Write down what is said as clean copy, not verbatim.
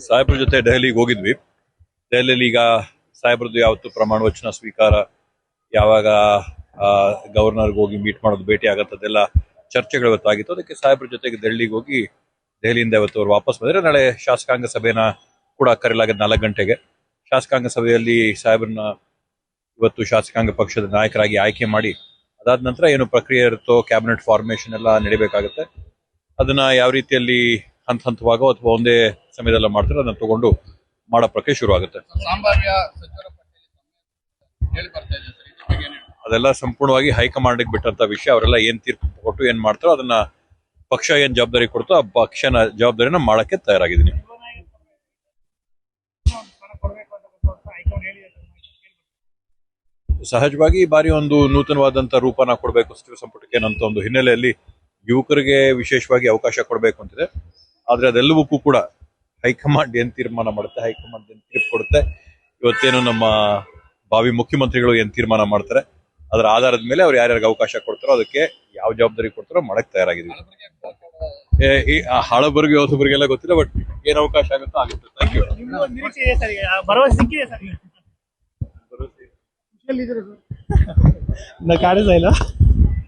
ಸಾಹೇಬ್ರ ಜೊತೆ ದೆಹಲಿಗೆ ಹೋಗಿದ್ವಿ. ದೆಹಲಿಯಲ್ಲಿ ಈಗ ಸಾಹೇಬ್ರದ್ದು ಯಾವತ್ತು ಪ್ರಮಾಣ ವಚನ ಸ್ವೀಕಾರ, ಯಾವಾಗ ಗವರ್ನರ್ಗೆ ಹೋಗಿ ಮೀಟ್ ಮಾಡೋದು, ಭೇಟಿ ಆಗತ್ತದೆಲ್ಲ ಚರ್ಚೆಗಳು ಇವತ್ತಾಗಿತ್ತು. ಅದಕ್ಕೆ ಸಾಹೇಬ್ರ ಜೊತೆಗೆ ದೆಹಲಿಗೆ ಹೋಗಿ ದೆಹಲಿಯಿಂದ ಇವತ್ತು ಅವರು ವಾಪಸ್ ಬಂದರೆ ನಾಳೆ ಶಾಸಕಾಂಗ ಸಭೆನ ಕೂಡ ಕರೆಯಲಾಗಿದೆ 4 ಗಂಟೆಗೆ. ಶಾಸಕಾಂಗ ಸಭೆಯಲ್ಲಿ ಸಾಹೇಬ್ರನ್ನ ಇವತ್ತು ಶಾಸಕಾಂಗ ಪಕ್ಷದ ನಾಯಕರಾಗಿ ಆಯ್ಕೆ ಮಾಡಿ ಅದಾದ ನಂತರ ಏನು ಪ್ರಕ್ರಿಯೆ ಇರುತ್ತೋ ಕ್ಯಾಬಿನೆಟ್ ಫಾರ್ಮೇಶನ್ ಎಲ್ಲ ನಡಿಬೇಕಾಗುತ್ತೆ. ಅದನ್ನ ಯಾವ ರೀತಿಯಲ್ಲಿ ಹಂತವಾಗೋ ಅಥವಾ ಒಂದೇ ಸಮಯದಲ್ಲ ಮಾಡ್ತಾರೆ ಅದನ್ನ ತಗೊಂಡು ಮಾಡೋ ಪ್ರಕ್ರಿಯೆ ಶುರು ಆಗುತ್ತೆ. ಅದೆಲ್ಲ ಸಂಪೂರ್ಣವಾಗಿ ಹೈಕಮಾಂಡ್ಗೆ ಬಿಟ್ಟಂತ ವಿಷಯ. ಅವರೆಲ್ಲ ಏನ್ ತೀರ್ಪು ಕೊಟ್ಟು ಏನ್ ಮಾಡ್ತಾರೋ ಅದನ್ನ ಪಕ್ಷ ಏನ್ ಜವಾಬ್ದಾರಿ ಕೊಡ್ತೋ ಆ ಪಕ್ಷನ ಜವಾಬ್ದಾರಿನ ಮಾಡಕ್ಕೆ ತಯಾರಾಗಿದ್ದೀನಿ. ಸಹಜವಾಗಿ ಈ ಬಾರಿ ಒಂದು ನೂತನವಾದಂತ ರೂಪನ ಕೊಡಬೇಕು ಸಚಿವ ಸಂಪುಟಕ್ಕೆ ಅನ್ನೋ ಒಂದು ಹಿನ್ನೆಲೆಯಲ್ಲಿ ಯುವಕರಿಗೆ ವಿಶೇಷವಾಗಿ ಅವಕಾಶ ಕೊಡಬೇಕು ಅಂತಿದೆ. ಆದ್ರೆ ಅದೆಲ್ಲವಕ್ಕೂ ಕೂಡ ಹೈಕಮಾಂಡ್ ಏನ್ ತೀರ್ಮಾನ ಮಾಡುತ್ತೆ, ಹೈಕಮಾಂಡ್ ಏನ್ ತೀರ್ಪು ಕೊಡುತ್ತೆ, ಇವತ್ತೇನು ನಮ್ಮ ಭಾವಿ ಮುಖ್ಯಮಂತ್ರಿಗಳು ಏನ್ ತೀರ್ಮಾನ ಮಾಡ್ತಾರೆ ಅದರ ಆಧಾರದ ಮೇಲೆ ಅವ್ರು ಯಾರ್ಯಾರಿಗೆ ಅವಕಾಶ ಕೊಡ್ತಾರೋ ಅದಕ್ಕೆ ಯಾವ ಜವಾಬ್ದಾರಿ ಕೊಡ್ತಾರೋ ಮಾಡಕ್ ತಯಾರಾಗಿದ್ದೀವಿ. ಈ ಹಳಬರ್ಗೆ ಹೊಸಬರಿಗೆಲ್ಲ ಗೊತ್ತಿಲ್ಲ, ಬಟ್ ಏನ್ ಅವಕಾಶ ಆಗುತ್ತೋ ಆಗುತ್ತೆ. Thank you. ಕಾಣಿಸ್ತಾ ಇಲ್ಲ.